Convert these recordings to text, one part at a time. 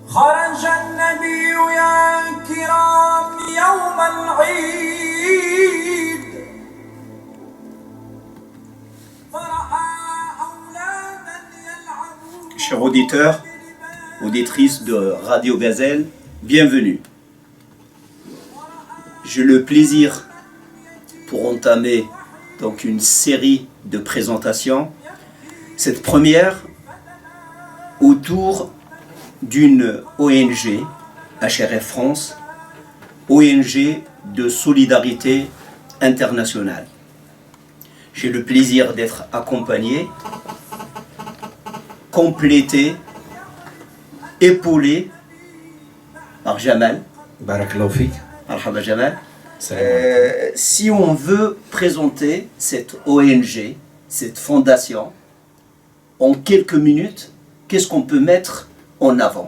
خرج النبي يا كرام يوم العيد فرأى أولادا يلعبون. Chers auditeurs, auditrices de Radio Gazelle, bienvenue. J'ai le plaisir pour entamer donc une série de présentations. Cette première autour d'une ONG, HRF France, ONG de solidarité internationale. J'ai le plaisir d'être accompagné, complété, épaulé par Jamal. Barakallahu fik. Marhaba Jamal. Si on veut présenter cette ONG, cette fondation, en quelques minutes, qu'est-ce qu'on peut mettre en avant?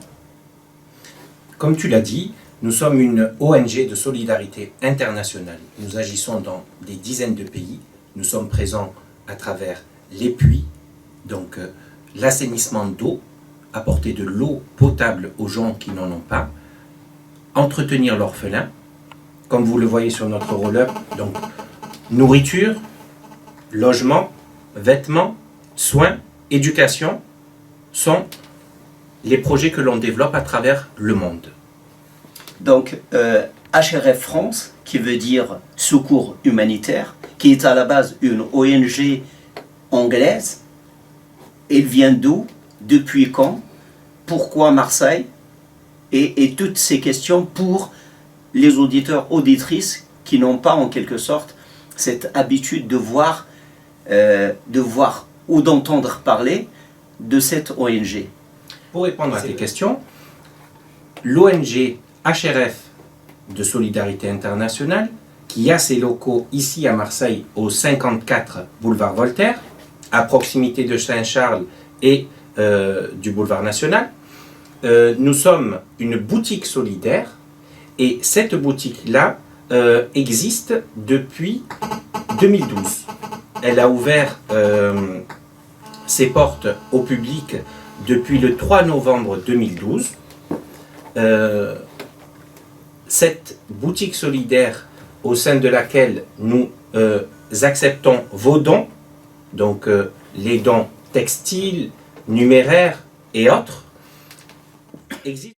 Comme tu l'as dit, nous sommes une ONG de solidarité internationale. Nous agissons dans des dizaines de pays. Nous sommes présents à travers les puits, donc l'assainissement d'eau, apporter de l'eau potable aux gens qui n'en ont pas, entretenir l'orphelin, comme vous le voyez sur notre roll-up, donc nourriture, logement, vêtements, soins, éducation sont les projets que l'on développe à travers le monde. Donc, HRF France, qui veut dire Secours Humanitaire, qui est à la base une ONG anglaise. Elle vient d'où? Depuis quand? Pourquoi Marseille? Et toutes ces questions pour les auditeurs, auditrices qui n'ont pas en quelque sorte cette habitude de voir ou d'entendre parler de cette ONG. Pour répondre à tes questions, l'ONG HRF de Solidarité Internationale, qui a ses locaux ici à Marseille au 54 boulevard Voltaire, à proximité de Saint-Charles et du boulevard National, nous sommes une boutique solidaire et cette boutique-là existe depuis 2012. Elle a ouvert ses portes au public depuis le 3 novembre 2012. Cette boutique solidaire au sein de laquelle nous acceptons vos dons, donc les dons textiles, numéraires et autres, existe.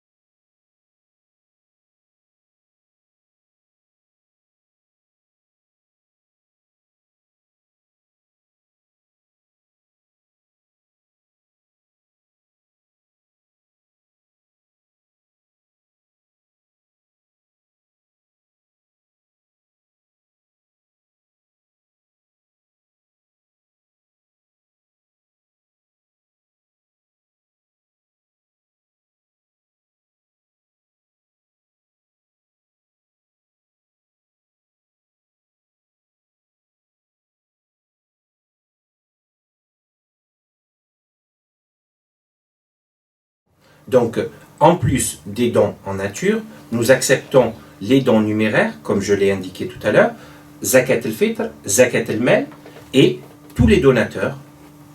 Donc, en plus des dons en nature, nous acceptons les dons numéraires, comme je l'ai indiqué tout à l'heure, Zakat al-Fitr, Zakat al-Mal, et tous les donateurs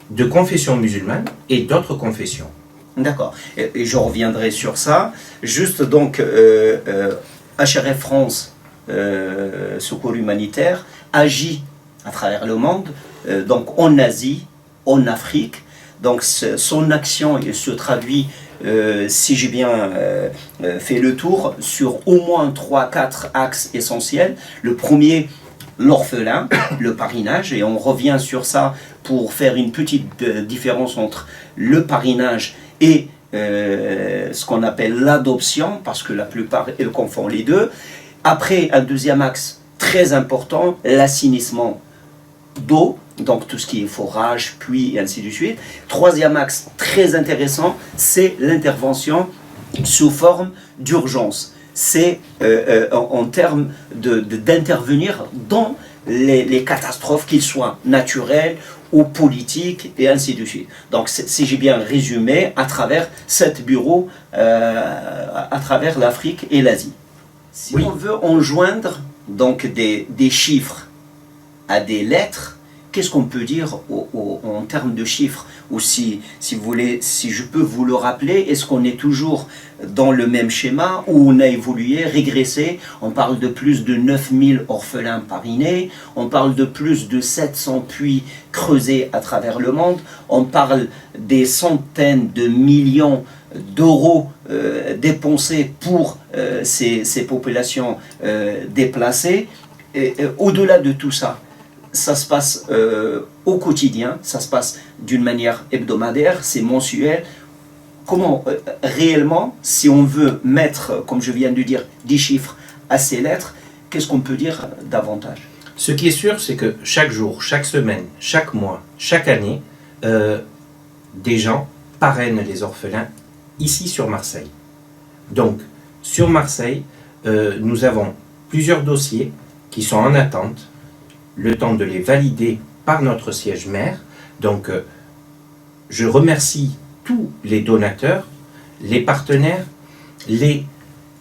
de confession musulmane et d'autres confessions. D'accord. Et je reviendrai sur ça. Juste donc, HRF France, Secours Humanitaire, agit à travers le monde, donc en Asie, en Afrique. Donc son action se traduit, si j'ai bien fait le tour, sur au moins 3-4 axes essentiels. Le premier, l'orphelin, le parrainage, et on revient sur ça pour faire une petite différence entre le parrainage et ce qu'on appelle l'adoption, parce que la plupart elles confondent les deux. Après, un deuxième axe très important, l'assainissement d'eau, donc tout ce qui est forage, puits et ainsi de suite. Troisième axe très intéressant, c'est l'intervention sous forme d'urgence. C'est en termes d'intervenir dans les catastrophes, qu'ils soient naturelles ou politiques et ainsi de suite. Donc si j'ai bien résumé, à travers 7 bureaux, à travers l'Afrique et l'Asie. Si on veut enjoindre donc des chiffres à des lettres, qu'est-ce qu'on peut dire en termes de chiffres? Ou si vous voulez, si je peux vous le rappeler, est-ce qu'on est toujours dans le même schéma où on a évolué, régressé? On parle de plus de 9000 orphelins parinés, on parle de plus de 700 puits creusés à travers le monde, on parle des centaines de millions d'euros dépensés pour ces populations déplacées. Et au-delà de tout ça, ça se passe au quotidien, ça se passe d'une manière hebdomadaire, c'est mensuel. Comment réellement, si on veut mettre, comme je viens de dire, 10 chiffres à ces lettres, qu'est-ce qu'on peut dire davantage? Ce qui est sûr, c'est que chaque jour, chaque semaine, chaque mois, chaque année, des gens parrainent les orphelins ici sur Marseille. Donc, sur Marseille, nous avons plusieurs dossiers qui sont en attente, le temps de les valider par notre siège maire. Donc, je remercie tous les donateurs, les partenaires,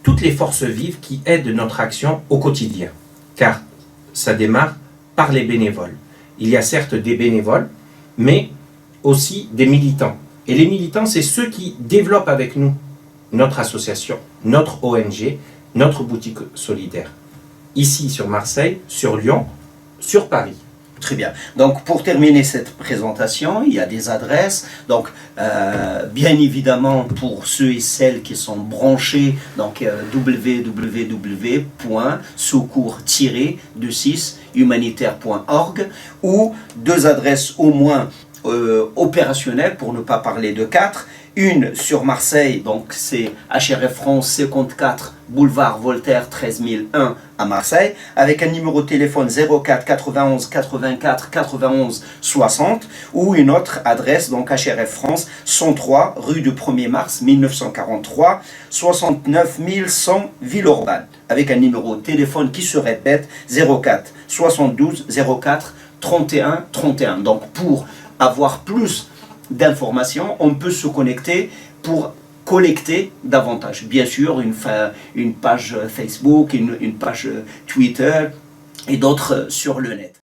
toutes les forces vives qui aident notre action au quotidien. Car ça démarre par les bénévoles. Il y a certes des bénévoles, mais aussi des militants. Et les militants, c'est ceux qui développent avec nous notre association, notre ONG, notre boutique solidaire. Ici sur Marseille, sur Lyon, sur Paris. Très bien. Donc pour terminer cette présentation, il y a des adresses. Donc bien évidemment pour ceux et celles qui sont branchés, donc www.secours-humanitaire.org ou deux adresses au moins opérationnelles pour ne pas parler de 4. Une sur Marseille, donc c'est HRF France 54 boulevard Voltaire 13001 à Marseille, avec un numéro de téléphone 04 91 84 91 60, ou une autre adresse, donc HRF France 103 rue du 1er mars 1943, 69 100 Villeurbanne, avec un numéro de téléphone qui se répète 04 72 04 31 31. Donc pour avoir plus d'informations, on peut se connecter pour collecter davantage. Bien sûr, une page Facebook, une page Twitter et d'autres sur le net.